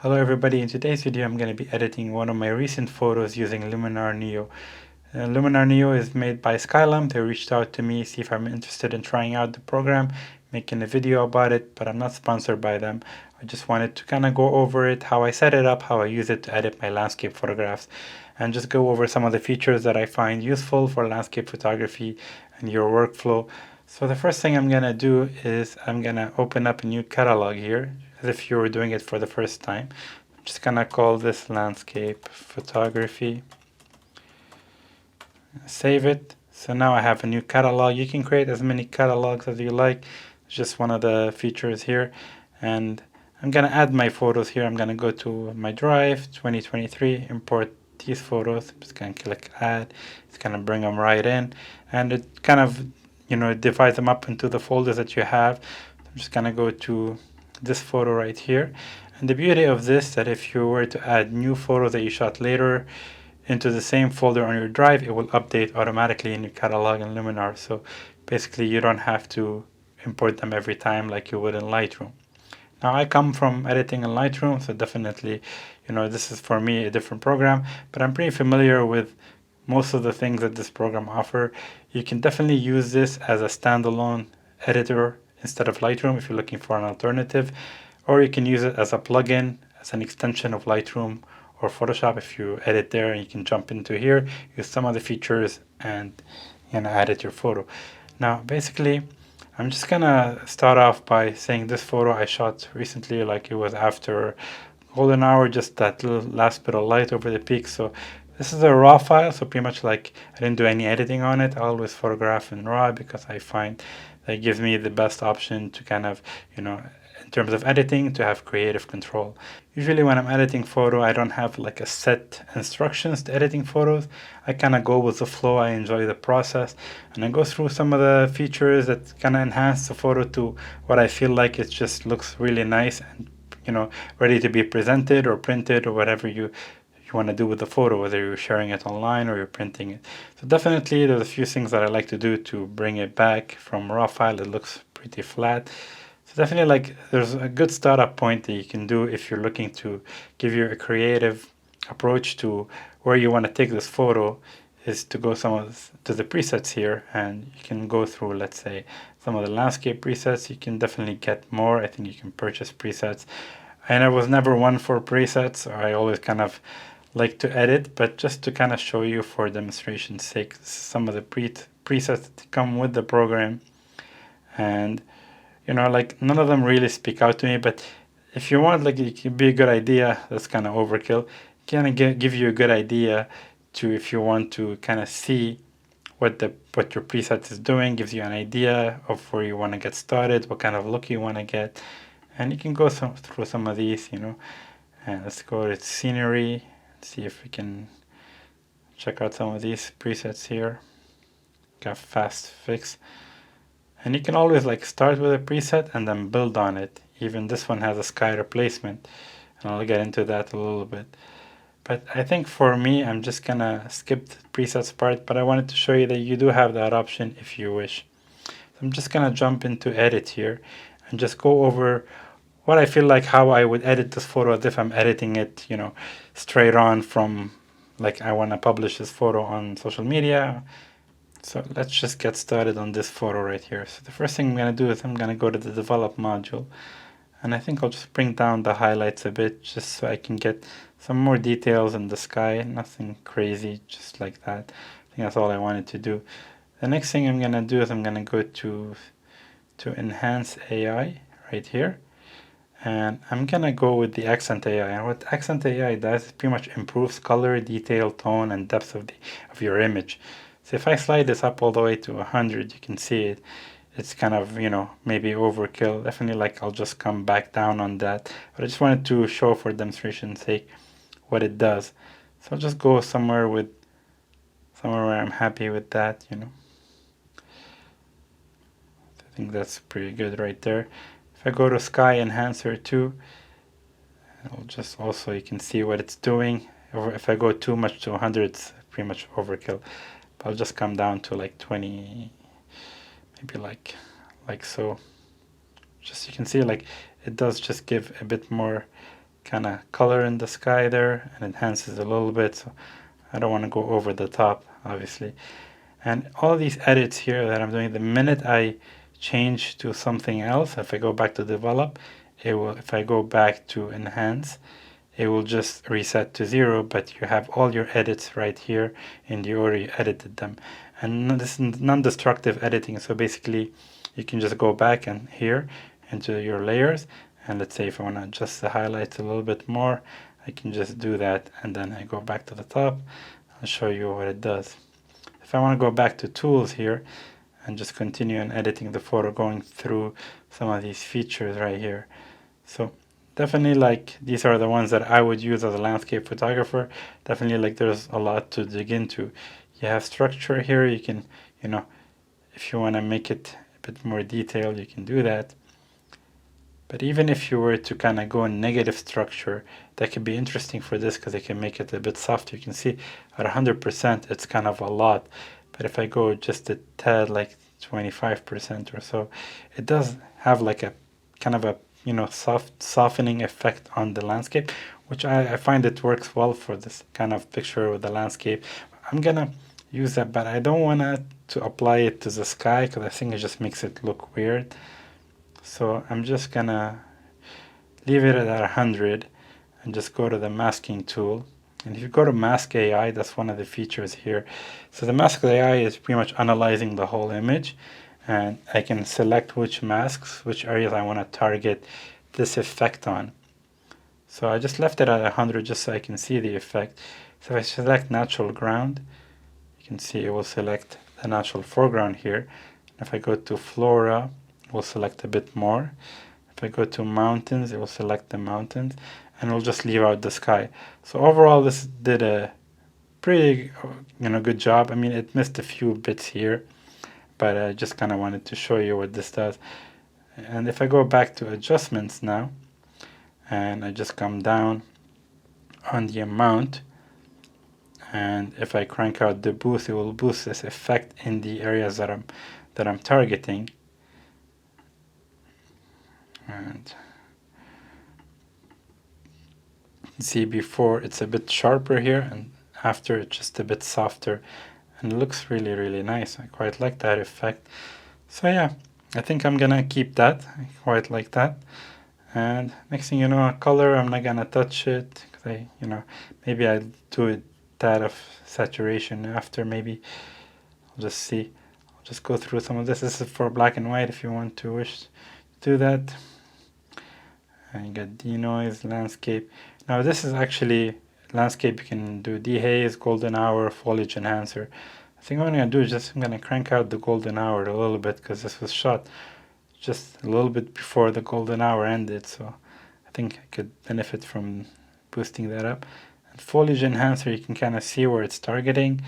Hello everybody, in today's video I'm going to be editing one of my recent photos using Luminar NEO. Luminar NEO is made by Skylum. They reached out to me, see if I'm interested in trying out the program, making a video about it, but I'm not sponsored by them. I just wanted to kind of go over it, how I set it up, how I use it to edit my landscape photographs, and just go over some of the features that I find useful for landscape photography and your workflow. So the first thing I'm going to do is I'm going to open up a new catalog here, as if you were doing it for the first time. I'm just going to call this landscape photography. Save it. So now I have a new catalog. You can create as many catalogs as you like. It's just one of the features here. And I'm going to add my photos here. I'm going to go to my drive, 2023, import these photos. I'm just going to click add. It's going to bring them right in. And it kind of, divides them up into the folders that you have. I'm just going to go to this photo right here. And the beauty of this, that if you were to add new photos that you shot later into the same folder on your drive, it will update automatically in your catalog in Luminar. So basically you don't have to import them every time like you would in Lightroom. Now I come from editing in Lightroom, so definitely, this is for me a different program, but I'm pretty familiar with most of the things that this program offer. You can definitely use this as a standalone editor instead of Lightroom if you're looking for an alternative, or you can use it as a plugin, as an extension of Lightroom or Photoshop. If you edit there, and you can jump into here, use some of the features, and edit your photo. Now basically I'm just gonna start off by saying this photo I shot recently, like it was after golden hour, just that little last bit of light over the peak. So this is a raw file, so pretty much like I didn't do any editing on it. I always photograph in raw because I find that gives me the best option to kind of, in terms of editing, to have creative control. Usually when I'm editing photo, I don't have like a set instructions to editing photos. I kind of go with the flow. I enjoy the process, and I go through some of the features that kind of enhance the photo to what I feel like it just looks really nice and ready to be presented or printed or whatever you want to do with the photo, whether you're sharing it online or you're printing it. So definitely there's a few things that I like to do to bring it back from raw file. It looks pretty flat. So definitely like there's a good startup point that you can do if you're looking to give you a creative approach to where you want to take this photo, is to go to the presets here, and you can go through, let's say, some of the landscape presets. You can definitely get more. I think you can purchase presets. And I was never one for presets. I always kind of like to edit, but just to kind of show you for demonstration's sake, some of the presets that come with the program. And like none of them really speak out to me, but if you want, like, it could be a good idea. That's kind of overkill. Kind of give you a good idea to, if you want to kind of see what your preset is doing, gives you an idea of where you want to get started, what kind of look you want to get. And you can go through some of these, and let's go to scenery, see if we can check out some of these presets here. Got fast fix. And you can always like start with a preset and then build on it. Even this one has a sky replacement, and I'll get into that a little bit. But I think for me, I'm just gonna skip the presets part, but I wanted to show you that you do have that option if you wish. So I'm just gonna jump into edit here and just go over what I feel like, how I would edit this photo as if I'm editing it, straight on from, like, I want to publish this photo on social media. So let's just get started on this photo right here. So the first thing I'm going to do is I'm going to go to the develop module, and I think I'll just bring down the highlights a bit just so I can get some more details in the sky. Nothing crazy, just like that. I think that's all I wanted to do. The next thing I'm going to do is I'm going to go to enhance AI right here, and I'm going to go with the accent AI. And what accent AI does is pretty much improves color, detail, tone, and depth of your image. So if I slide this up all the way to 100, you can see it. It's kind of, maybe overkill. Definitely, like, I'll just come back down on that. But I just wanted to show for demonstration's sake what it does. So I'll just go somewhere where I'm happy with that, I think that's pretty good right there. If I go to Sky Enhancer 2, I'll just also, you can see what it's doing. Or if I go too much to 100, it's pretty much overkill. I'll just come down to like 20, maybe like so. Just, you can see, like, it does just give a bit more kind of color in the sky there and enhances a little bit. So I don't want to go over the top, obviously. And all these edits here that I'm doing, the minute I change to something else, if I go back to develop, it will, if I go back to enhance, it will just reset to 0, but you have all your edits right here and you already edited them. And this is non-destructive editing, so basically you can just go back and here into your layers, and let's say if I want to adjust the highlights a little bit more, I can just do that, and then I go back to the top. I'll show you what it does. If I want to go back to tools here and just continue on editing the photo, going through some of these features right here. So definitely, like, these are the ones that I would use as a landscape photographer. Definitely, like, there's a lot to dig into. You have structure here. You can, you know, if you want to make it a bit more detailed, you can do that. But even if you were to kind of go in negative structure, that could be interesting for this because it can make it a bit softer. You can see at 100%, it's kind of a lot. But if I go just a tad, like 25% or so, it does have like a kind of a, you know, soft softening effect on the landscape, which I find it works well for this kind of picture with the landscape. I'm gonna use that, but I don't want to apply it to the sky because I think it just makes it look weird. So I'm just gonna leave it at 100 and just go to the masking tool. And if you go to Mask AI, that's one of the features here. So the Mask AI is pretty much analyzing the whole image, and I can select which masks, which areas I want to target this effect on. So I just left it at 100 just so I can see the effect. So if I select natural ground, you can see it will select the natural foreground here. If I go to flora, we'll select a bit more. If I go to mountains, it will select the mountains, and we'll just leave out the sky. So overall, this did a pretty, you know, good job. I mean, it missed a few bits here, but I just kind of wanted to show you what this does. And if I go back to adjustments now, and I just come down on the amount, and if I crank out the boost, it will boost this effect in the areas that I'm targeting. And see, before it's a bit sharper here, and after it's just a bit softer, and it looks really, really nice. I quite like that effect. So yeah, I think I'm gonna keep that. I quite like that. And next thing you know, color, I'm not gonna touch it because maybe I'll do it that of saturation after. Maybe I'll just see. I'll just go through some of this. This is for black and white if you want to wish to do that. And you get denoise, landscape. Now this is actually landscape. You can do dehaze, golden hour, foliage enhancer. I think what I'm going to do is I'm going to crank out the golden hour a little bit because this was shot just a little bit before the golden hour ended. So I think I could benefit from boosting that up. And foliage enhancer, you can kind of see where it's targeting.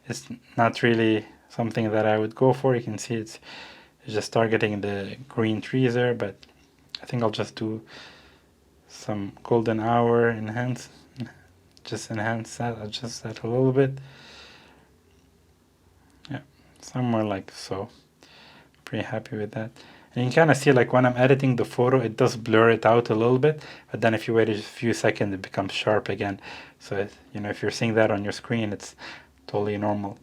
It's not really something that I would go for. You can see it's just targeting the green trees there, but I think I'll just do some golden hour enhance, just enhance that, adjust that a little bit. Yeah, somewhere like so. Pretty happy with that. And you can kind of see, like, when I'm editing the photo, it does blur it out a little bit, but then if you wait a few seconds, it becomes sharp again. So if you're seeing that on your screen, it's totally normal.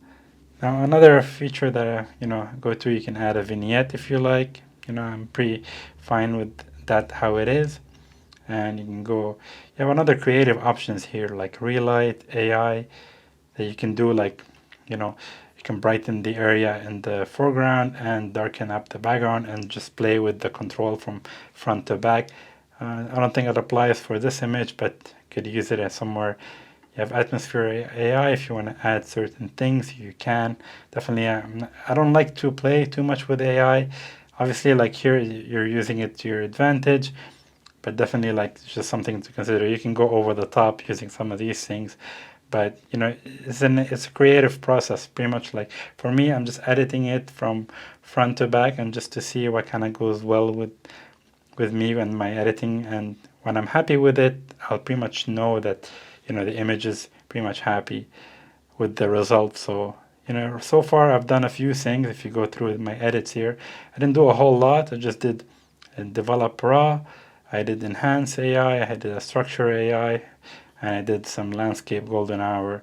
Now another feature that go to, you can add a vignette if you like. I'm pretty fine with that how it is. And you can go, you have another creative options here like relight AI that you can do, like you can brighten the area in the foreground and darken up the background and just play with the control from front to back. I don't think it applies for this image, but you could use it as somewhere. You have atmosphere AI if you want to add certain things, you can. Definitely, I don't like to play too much with AI. Obviously, like here, you're using it to your advantage, but definitely, like, it's just something to consider. You can go over the top using some of these things, but it's a creative process. Pretty much, like, for me, I'm just editing it from front to back and just to see what kind of goes well with me and my editing. And when I'm happy with it, I'll pretty much know that the image is pretty much happy with the result. So so far I've done a few things. If you go through my edits here, I didn't do a whole lot. I just did develop raw, I did enhance AI, I did a structure AI, and I did some landscape golden hour.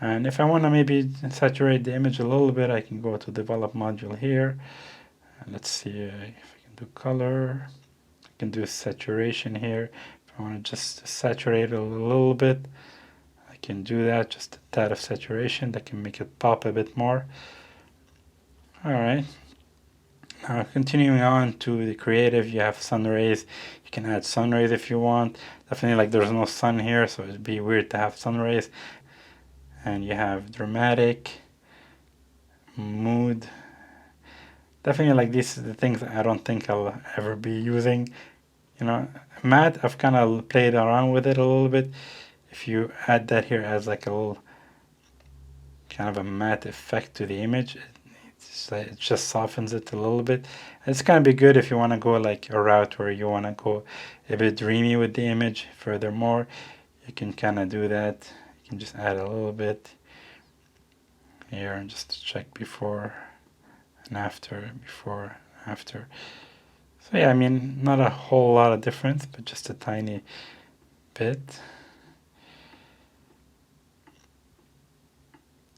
And if I want to maybe saturate the image a little bit, I can go to develop module here. And let's see if I can do color. I can do saturation here. If I want to just saturate it a little bit, I can do that, just a tad of saturation that can make it pop a bit more. All right. Now continuing on to the creative, you have sun rays. You can add sun rays if you want. Definitely, like, there's no sun here, so it'd be weird to have sun rays. And you have dramatic, mood. Definitely, like, these are the things I don't think I'll ever be using. You know, matte, I've kind of played around with it a little bit. If you add that here as like a little kind of a matte effect to the image, it just softens it a little bit. It's gonna be good if you want to go like a route where you want to go a bit dreamy with the image. Furthermore, you can kind of do that. You can just add a little bit here and just check before and after, before, after. So yeah, I mean, not a whole lot of difference, but just a tiny bit.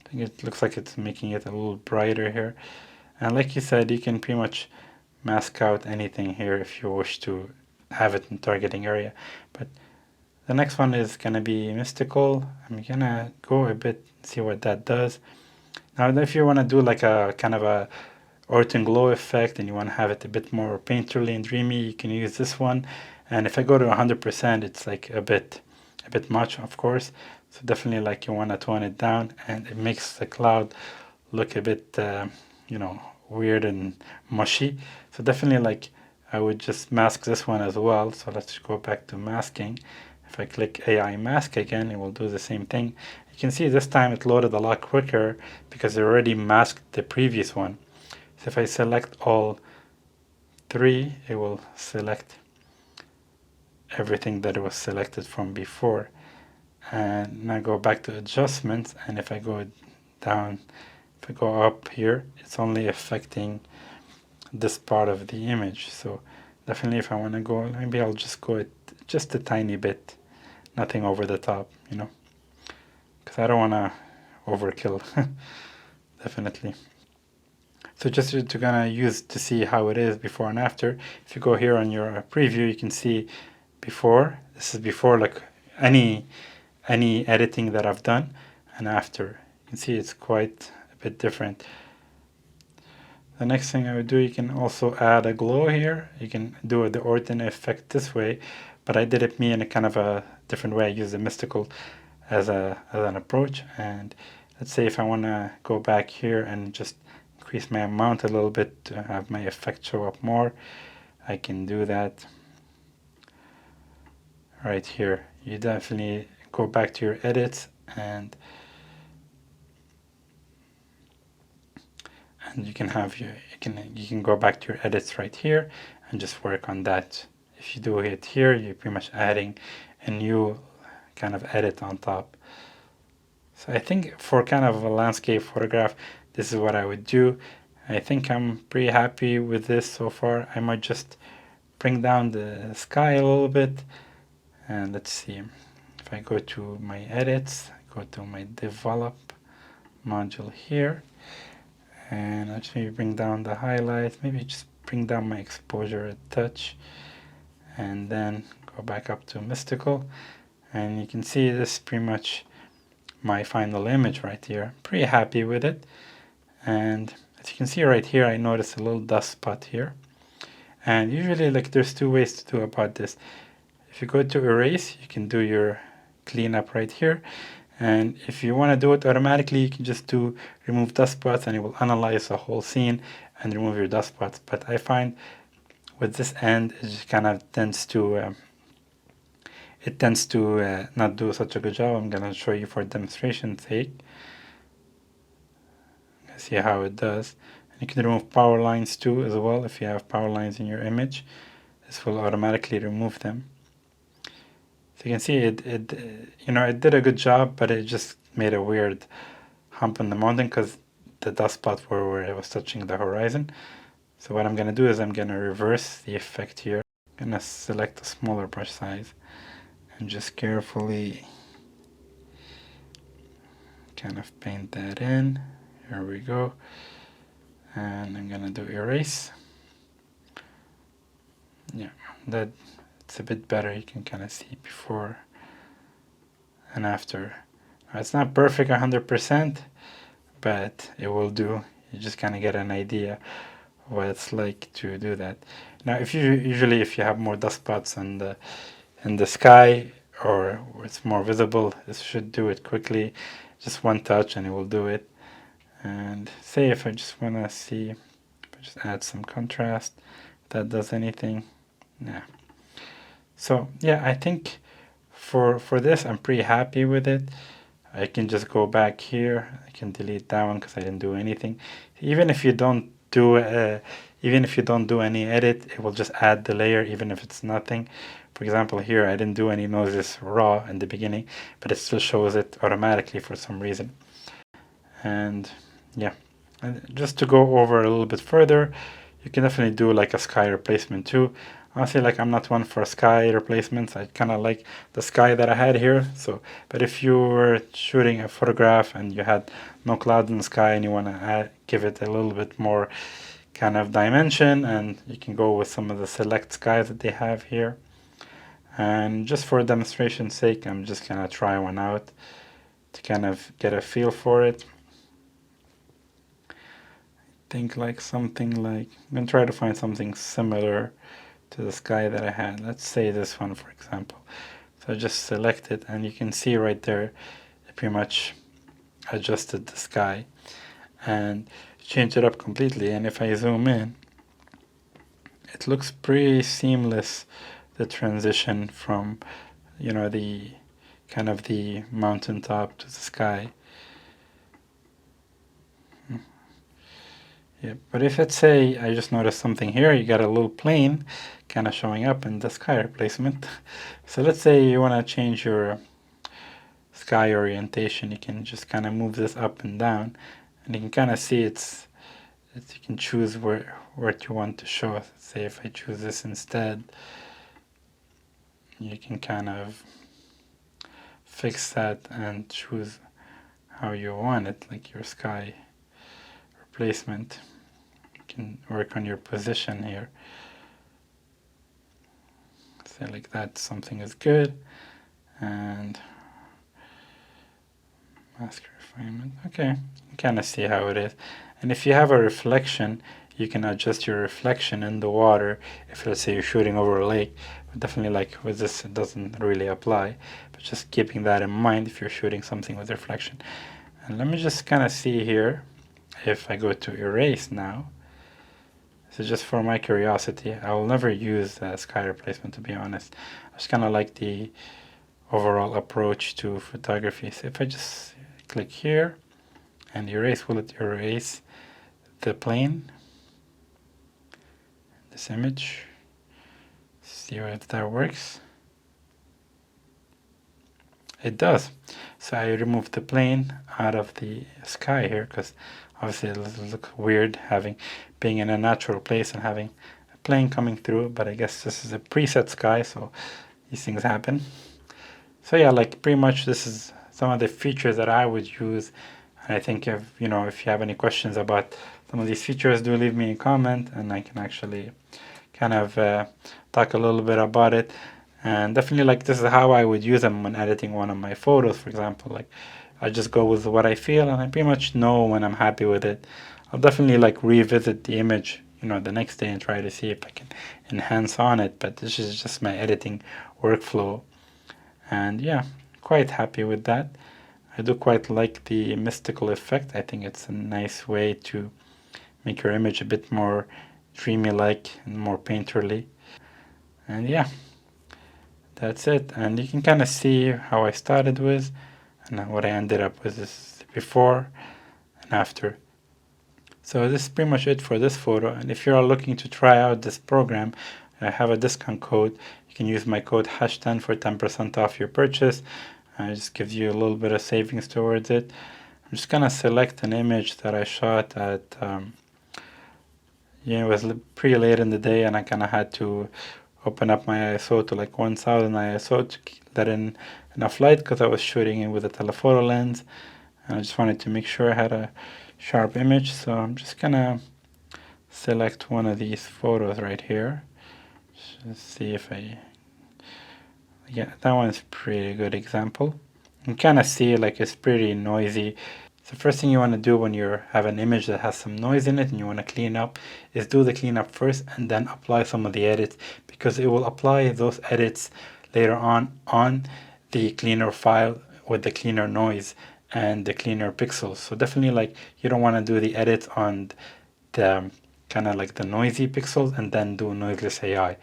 I think it looks like it's making it a little brighter here. And like you said, you can pretty much mask out anything here if you wish to have it in targeting area. But the next one is gonna be mystical. I'm gonna go a bit, see what that does. Now, if you wanna do like a kind of a Orton glow effect and you wanna have it a bit more painterly and dreamy, you can use this one. And if I go to 100%, it's like a bit much, of course. So definitely, like, you wanna tone it down, and it makes the cloud look a bit, you know, weird and mushy. So definitely, like, I would just mask this one as well. So let's go back to masking. If I click AI mask again, it will do the same thing. You can see this time it loaded a lot quicker because it already masked the previous one. So if I select all three, it will select everything that was selected from before. And now go back to adjustments, and if I go down, if I go up here, it's only affecting this part of the image. So definitely, if I want to go, maybe I'll just go it just a tiny bit, nothing over the top, you know, because I don't want to overkill. Definitely. So just to kind of use to see how it is before and after. If you go here on your preview, you can see before. This is before, like, any editing that I've done, and after. You can see it's quite a bit different. The next thing I would do, you can also add a glow here. You can do the Orton effect this way, but I did it in a kind of a different way. I used the mystical as an approach. And let's say if I want to go back here and just increase my amount a little bit to have my effect show up more, I can do that right here. You definitely go back to your edits, and you can have you can go back to your edits right here and just work on that. If you do it here, you're pretty much adding a new kind of edit on top. So I think for kind of a landscape photograph, this is what I would do. I think I'm pretty happy with this so far. I might just bring down the sky a little bit, and let's see. If I go to my edits, go to my develop module here, and I'll just maybe bring down the highlights, maybe just bring down my exposure a touch, and then go back up to mystical, and you can see this pretty much my final image right here. I'm pretty happy with it. And as you can see right here, I noticed a little dust spot here, and usually, like, there's two ways to do about this. If you go to erase, you can do your cleanup right here, and if you want to do it automatically, you can just do remove dust spots, and it will analyze the whole scene and remove your dust spots. But I find with this end, it just kind of tends to not do such a good job. I'm gonna show you for demonstration's sake. See how it does. And you can remove power lines too as well. If you have power lines in your image, this will automatically remove them. So you can see it did a good job, but it just made a weird hump in the mountain because the dust spots were where it was touching the horizon. So what I'm going to do is I'm going to reverse the effect here. I'm gonna select a smaller brush size and just carefully kind of paint that in. Here we go. And I'm gonna do erase. Yeah, it's a bit better. You can kind of see before and after. Now, it's not perfect 100%, but it will do. You just kind of get an idea what it's like to do that. Now, if you have more dust spots in the sky, or it's more visible, this should do it quickly. Just one touch and it will do it. And say if I just want to see, if I just add some contrast, if that does anything. Yeah. So yeah, I think for this I'm pretty happy with it. I can just go back here. I can delete that one because I didn't do anything. Even if you don't do any edit, it will just add the layer even if it's nothing. For example, here I didn't do any noises raw in the beginning, but it still shows it automatically for some reason. And yeah, and just to go over a little bit further, you can definitely do like a sky replacement too. Honestly, like I'm not one for sky replacements. I kind of like the sky that I had here. So, but if you were shooting a photograph and you had no clouds in the sky and you want to give it a little bit more kind of dimension, and you can go with some of the select skies that they have here. And just for demonstration's sake, I'm just gonna try one out to kind of get a feel for it. Think like something like, I'm gonna try to find something similar to the sky that I had. Let's say this one, for example. So I just select it, and you can see right there, it pretty much adjusted the sky and changed it up completely. And if I zoom in, it looks pretty seamless, the transition from, the kind of the mountaintop to the sky. Yeah, but if let's say I just noticed something here, you got a little plane kind of showing up in the sky replacement. So let's say you want to change your sky orientation, you can just kind of move this up and down, and you can kind of see you can choose where you want to show. Let's say if I choose this instead, you can kind of fix that and choose how you want it, like your sky replacement. You can work on your position here. Say like that, something is good. And mask refinement. Okay, you kind of see how it is. And if you have a reflection, you can adjust your reflection in the water. If let's say you're shooting over a lake, but definitely like with this, it doesn't really apply. But just keeping that in mind if you're shooting something with reflection. And let me just kind of see here. If I go to erase now, so just for my curiosity, I will never use sky replacement, to be honest. I just kind of like the overall approach to photography. So if I just click here and erase, will it erase the plane, this image? See if that works. It does. So I removed the plane out of the sky here because obviously it looks weird being in a natural place and having a plane coming through, but I guess this is a preset sky, so these things happen. So yeah, like pretty much this is some of the features that I would use. And I think if you have any questions about some of these features, do leave me a comment and I can actually kind of talk a little bit about it. And definitely like this is how I would use them when editing one of my photos, for example. Like I just go with what I feel and I pretty much know when I'm happy with it. I'll definitely like revisit the image, the next day and try to see if I can enhance on it. But this is just my editing workflow. And yeah, quite happy with that. I do quite like the mystical effect. I think it's a nice way to make your image a bit more dreamy-like and more painterly. And yeah, that's it. And you can kind of see how I started with and what I ended up with is before and after. So this is pretty much it for this photo. And if you're looking to try out this program, I have a discount code. You can use my code #10 for 10% off your purchase. It just gives you a little bit of savings towards it. I'm just gonna select an image that I shot at, it was pretty late in the day and I kind of had to open up my ISO to like 1000 ISO to let in enough light because I was shooting it with a telephoto lens, and I just wanted to make sure I had a sharp image. So I'm just gonna select one of these photos right here. Just see if yeah, that one's pretty good example. You kind of see like it's pretty noisy. So first thing you want to do when you have an image that has some noise in it and you want to clean up is do the cleanup first and then apply some of the edits, because it will apply those edits later on the cleaner file with the cleaner noise and the cleaner pixels. So definitely like you don't want to do the edits on the kind of like the noisy pixels and then do Noiseless AI.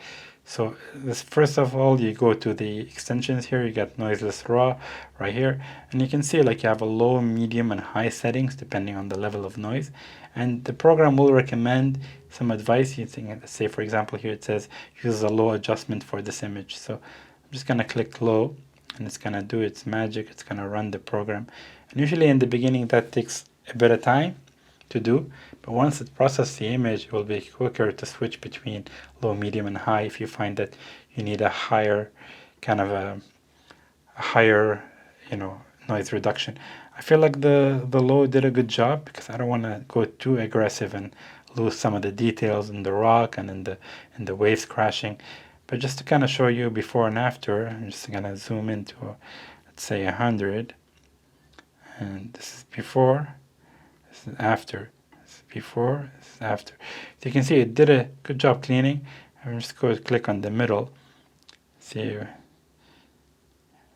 So this, first of all, you go to the extensions here, you got Noiseless Raw right here, and you can see like you have a low, medium, and high settings depending on the level of noise. And the program will recommend some advice. You think, say for example here it says use a low adjustment for this image. So I'm just gonna click low, and it's gonna do its magic. It's gonna run the program. And usually in the beginning that takes a bit of time to do, but once it processes the image, it will be quicker to switch between low, medium, and high if you find that you need a higher kind of a higher, you know, noise reduction. I feel like the low did a good job because I don't want to go too aggressive and lose some of the details in the rock and in the waves crashing. But just to kind of show you before and after, I'm just gonna zoom into let's say 100, and this is before. This is after. This is before. This is after. So you can see it did a good job cleaning. I'm just going to click on the middle. See, it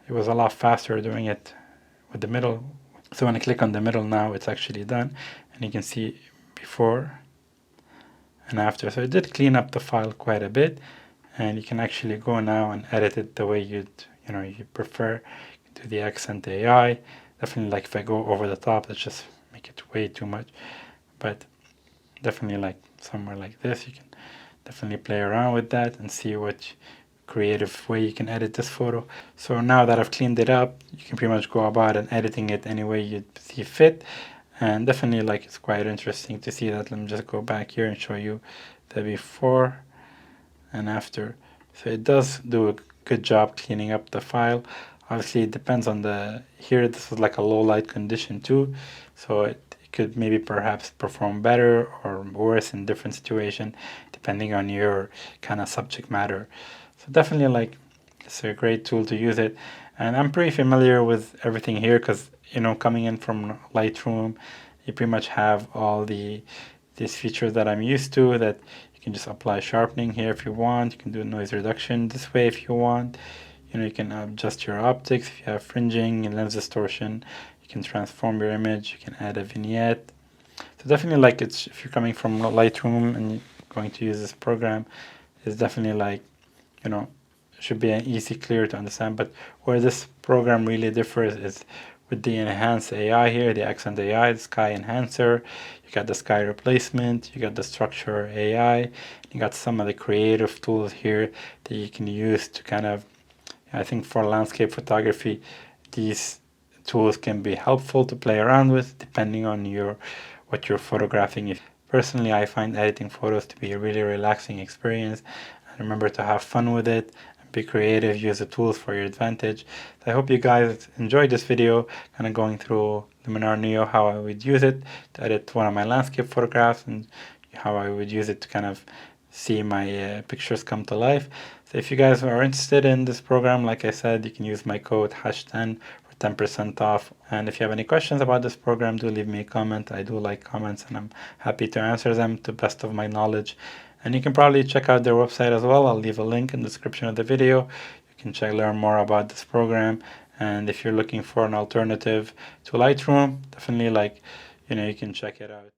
was a lot faster doing it with the middle. So when I click on the middle now, it's actually done, and you can see before and after. So it did clean up the file quite a bit, and you can actually go now and edit it the way you prefer. You can do the accent AI. Definitely, like if I go over the top, let's just make it way too much, but definitely like somewhere like this, you can definitely play around with that and see what creative way you can edit this photo. So now that I've cleaned it up, you can pretty much go about and editing it any way you see fit, and definitely like it's quite interesting to see that. Let me just go back here and show you the before and after. So it does do a good job cleaning up the file. Obviously it depends on here this is like a low light condition too, so it could maybe perhaps perform better or worse in different situation depending on your kind of subject matter. So definitely like it's a great tool to use it, and I'm pretty familiar with everything here because coming in from Lightroom, you pretty much have all these features that I'm used to, that you can just apply sharpening here if you want. You can do noise reduction this way if you want. You can adjust your optics if you have fringing and lens distortion. You can transform your image. You can add a vignette. So definitely like if you're coming from Lightroom and you're going to use this program, it's definitely like, should be an easy, clear to understand. But where this program really differs is with the enhanced AI here, the accent AI, the sky enhancer. You got the sky replacement, you got the structure AI, you got some of the creative tools here that you can use to kind of, I think for landscape photography, these tools can be helpful to play around with depending on what you're photographing. Personally, I find editing photos to be a really relaxing experience. And remember to have fun with it and be creative, use the tools for your advantage. So I hope you guys enjoyed this video, kind of going through Luminar NEO, how I would use it to edit one of my landscape photographs and how I would use it to kind of see my pictures come to life. So if you guys are interested in this program, like I said, you can use my code #10 for 10% off. And if you have any questions about this program, do leave me a comment. I do like comments and I'm happy to answer them to the best of my knowledge. And you can probably check out their website as well. I'll leave a link in the description of the video. You can learn more about this program. And if you're looking for an alternative to Lightroom, definitely you can check it out.